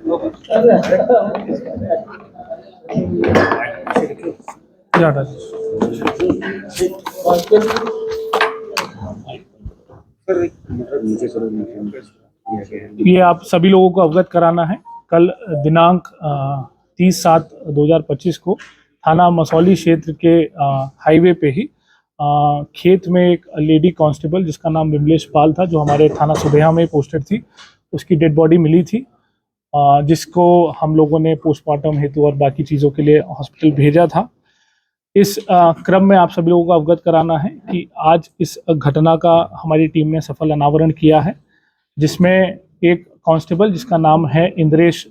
ये आप सभी लोगों को अवगत कराना है। कल दिनांक 30/7/2025 को थाना मसौली क्षेत्र के हाईवे पे ही खेत में एक लेडी कांस्टेबल जिसका नाम विमलेश पाल था, जो हमारे थाना सुबेहा में पोस्टेड थी, उसकी डेड बॉडी मिली थी, जिसको हम लोगों ने पोस्टमार्टम हेतु और बाकी चीज़ों के लिए हॉस्पिटल भेजा था। इस क्रम में आप सभी लोगों को अवगत कराना है कि आज इस घटना का हमारी टीम ने सफल अनावरण किया है, जिसमें एक कांस्टेबल जिसका नाम है इंद्रेश,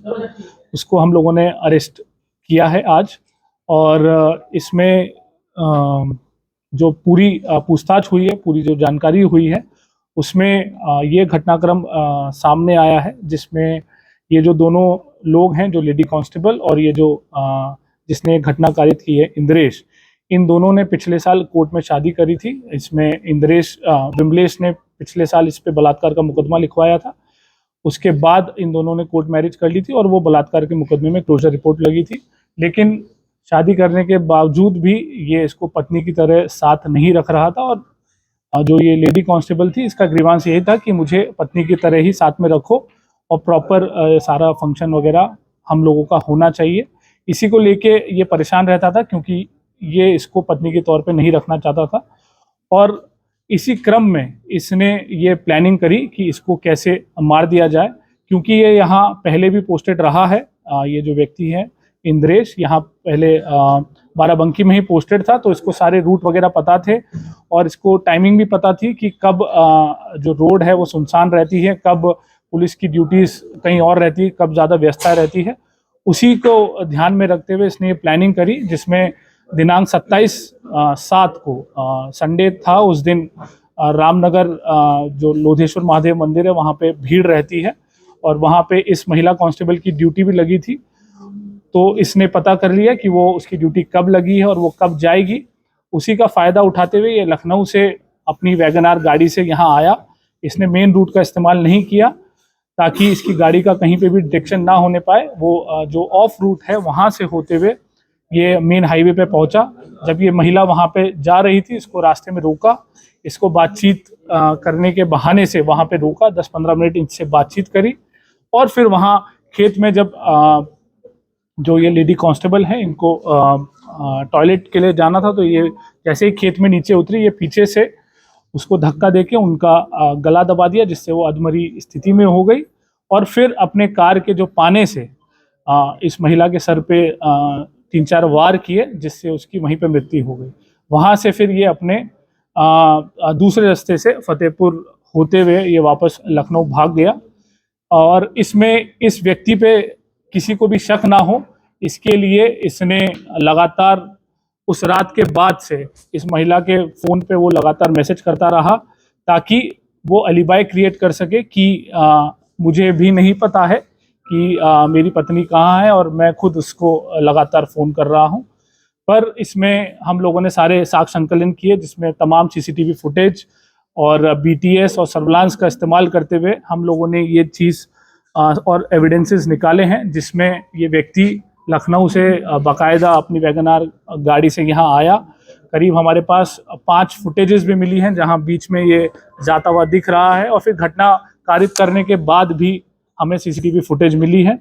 उसको हम लोगों ने अरेस्ट किया है आज। और इसमें जो पूरी पूछताछ हुई है, पूरी जो जानकारी हुई है, उसमें ये घटनाक्रम सामने आया है, जिसमें ये जो दोनों लोग हैं, जो लेडी कांस्टेबल और ये जो जिसने घटना कारित की है इंद्रेश, इन दोनों ने पिछले साल कोर्ट में शादी करी थी। इसमें विमलेश ने पिछले साल इस पे बलात्कार का मुकदमा लिखवाया था। उसके बाद इन दोनों ने कोर्ट मैरिज कर ली थी और वो बलात्कार के मुकदमे में क्लोजर रिपोर्ट लगी थी। लेकिन शादी करने के बावजूद भी ये इसको पत्नी की तरह साथ नहीं रख रहा था, और जो ये लेडी कांस्टेबल थी, इसका ग्रीवांस यही था कि मुझे पत्नी की तरह ही साथ में रखो और प्रॉपर सारा फंक्शन वगैरह हम लोगों का होना चाहिए। इसी को लेके ये परेशान रहता था, क्योंकि ये इसको पत्नी के तौर पे नहीं रखना चाहता था। और इसी क्रम में इसने ये प्लानिंग करी कि इसको कैसे मार दिया जाए, क्योंकि ये यहाँ पहले भी पोस्टेड रहा है। ये जो व्यक्ति है इंद्रेश, यहाँ पहले बाराबंकी में ही पोस्टेड था, तो इसको सारे रूट वगैरह पता थे और इसको टाइमिंग भी पता थी कि कब जो रोड है वो सुनसान रहती है, कब पुलिस की ड्यूटीज कहीं और रहती है, कब ज़्यादा व्यस्तता रहती है। उसी को ध्यान में रखते हुए इसने ये प्लानिंग करी, जिसमें दिनांक 27/7 को संडे था। उस दिन रामनगर जो लोधेश्वर महादेव मंदिर है, वहाँ पे भीड़ रहती है और वहाँ पे इस महिला कांस्टेबल की ड्यूटी भी लगी थी। तो इसने पता कर लिया कि वो उसकी ड्यूटी कब लगी है और वो कब जाएगी। उसी का फ़ायदा उठाते हुए ये लखनऊ से अपनी वैगन-आर गाड़ी से यहाँ आया। इसने मेन रूट का इस्तेमाल नहीं किया, ताकि इसकी गाड़ी का कहीं पे भी डिटेक्शन ना होने पाए। वो जो ऑफ रूट है वहाँ से होते हुए ये मेन हाईवे पे पहुंचा। जब ये महिला वहाँ पे जा रही थी, इसको रास्ते में रोका, इसको बातचीत करने के बहाने से वहाँ पे रोका, 10-15 मिनट इनसे बातचीत करी और फिर वहाँ खेत में जब जो ये लेडी कांस्टेबल है, इनको टॉयलेट के लिए जाना था, तो ये जैसे ही खेत में नीचे उतरी, ये पीछे से उसको धक्का देके उनका गला दबा दिया, जिससे वो अधमरी स्थिति में हो गई। और फिर अपने कार के जो पाने से इस महिला के सर पे 3-4 वार किए, जिससे उसकी वहीं पे मृत्यु हो गई। वहाँ से फिर ये अपने दूसरे रास्ते से फतेहपुर होते हुए ये वापस लखनऊ भाग गया। और इसमें इस व्यक्ति पे किसी को भी शक ना हो, इसके लिए इसने लगातार उस रात के बाद से इस महिला के फ़ोन पे वो लगातार मैसेज करता रहा, ताकि वो अलीबाई क्रिएट कर सके कि मुझे भी नहीं पता है कि मेरी पत्नी कहाँ है और मैं खुद उसको लगातार फ़ोन कर रहा हूँ। पर इसमें हम लोगों ने सारे साक्ष्य संकलन किए, जिसमें तमाम सीसीटीवी फुटेज और बीटीएस और सर्विलांस का इस्तेमाल करते हुए हम लोगों ने ये चीज़ और एविडेंसेस निकाले हैं, जिसमें ये व्यक्ति लखनऊ से बाकायदा अपनी वैगन-आर गाड़ी से यहाँ आया। करीब हमारे पास 5 फुटेजेस भी मिली हैं, जहाँ बीच में ये जाता हुआ दिख रहा है, और फिर घटना कारित करने के बाद भी हमें सीसीटीवी फुटेज मिली है।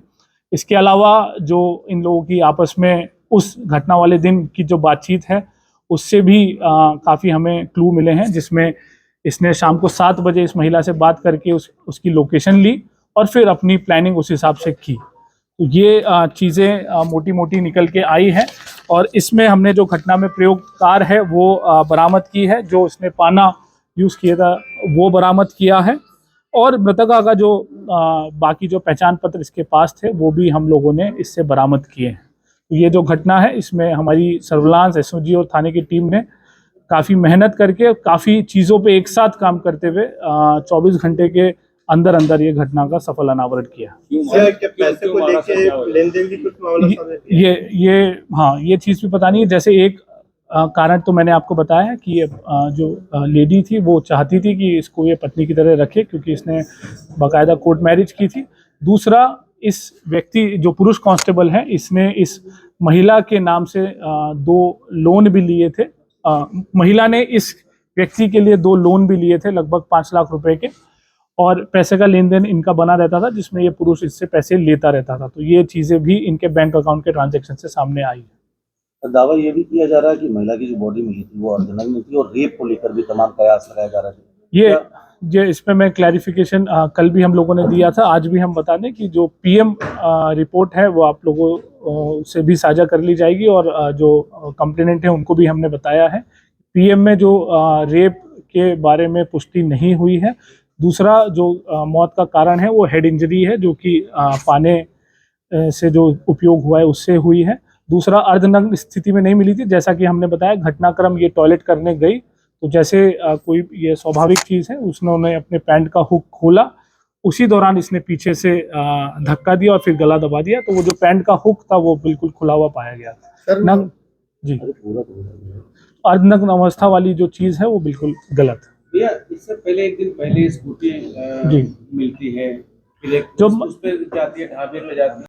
इसके अलावा जो इन लोगों की आपस में उस घटना वाले दिन की जो बातचीत है, उससे भी काफ़ी हमें क्लू मिले हैं, जिसमें इसने शाम को 7 बजे इस महिला से बात करके उसकी लोकेशन ली और फिर अपनी प्लानिंग उस हिसाब से की। तो ये चीज़ें मोटी मोटी निकल के आई हैं, और इसमें हमने जो घटना में प्रयोग कार है वो बरामद की है, जो इसने पाना यूज़ किया था वो बरामद किया है, और मृतका का जो बाकी जो पहचान पत्र इसके पास थे वो भी हम लोगों ने इससे बरामद किए हैं। तो ये जो घटना है, इसमें हमारी सर्विलांस, एसओजी और थाने की टीम ने काफ़ी मेहनत करके काफ़ी चीज़ों पे एक साथ काम करते हुए 24 घंटे के अंदर अंदर ये घटना का सफल अनावरण किया। पैसे को लेके लेन-देन की कुछ मामला ये चीज़ भी पता नहीं है। जैसे एक कारण तो मैंने आपको बताया है कि ये जो लेडी थी वो चाहती थी कि इसको ये पत्नी की तरह रखे, क्योंकि इसने बाकायदा कोर्ट मैरिज की थी। दूसरा, इस व्यक्ति जो पुरुष कांस्टेबल है, इसने इस महिला के नाम से 2 लोन भी लिए थे। महिला ने इस व्यक्ति के लिए 2 लोन भी लिए थे लगभग 5 लाख रुपए के, और पैसे का लेन देन इनका बना रहता था जिसमें ये पुरुष इससे पैसे लेता रहता था। तो ये चीजें भी इनके बैंक अकाउंट के ट्रांजैक्शन से सामने आई है। दावा ये भी किया जा रहा है कि महिला की जो बॉडी मिली थी वो अर्धनग्न मिली थी और रेप को लेकर भी तमाम कयास लगाया जा रहा है। ये इसमें मैं क्लैरिफिकेशन कल भी हम लोगों ने दिया था, आज भी हम बता दें कि जो पीएम रिपोर्ट है वो आप लोगों से भी साझा कर ली जाएगी, और जो कंप्लेनेंट है उनको भी हमने बताया है। पीएम में जो रेप के बारे में पुष्टि नहीं हुई है। दूसरा जो मौत का कारण है वो हेड इंजरी है, जो कि पाने से जो उपयोग हुआ है उससे हुई है। दूसरा अर्धनग्न स्थिति में नहीं मिली थी, जैसा कि हमने बताया घटनाक्रम ये टॉयलेट करने गई तो जैसे कोई ये स्वाभाविक चीज़ है, उन्होंने अपने पैंट का हुक खोला, उसी दौरान इसने पीछे से धक्का दिया और फिर गला दबा दिया, तो वो जो पैंट का हुक था वो बिल्कुल खुला हुआ पाया गया। नग्न जी अर्धनग्न अवस्था वाली जो चीज़ है वो बिल्कुल गलत है। भैया इससे पहले एक दिन पहले स्कूटी मिलती है, फिर एक जो उस पे जाती है, ढाबे पे जाती है।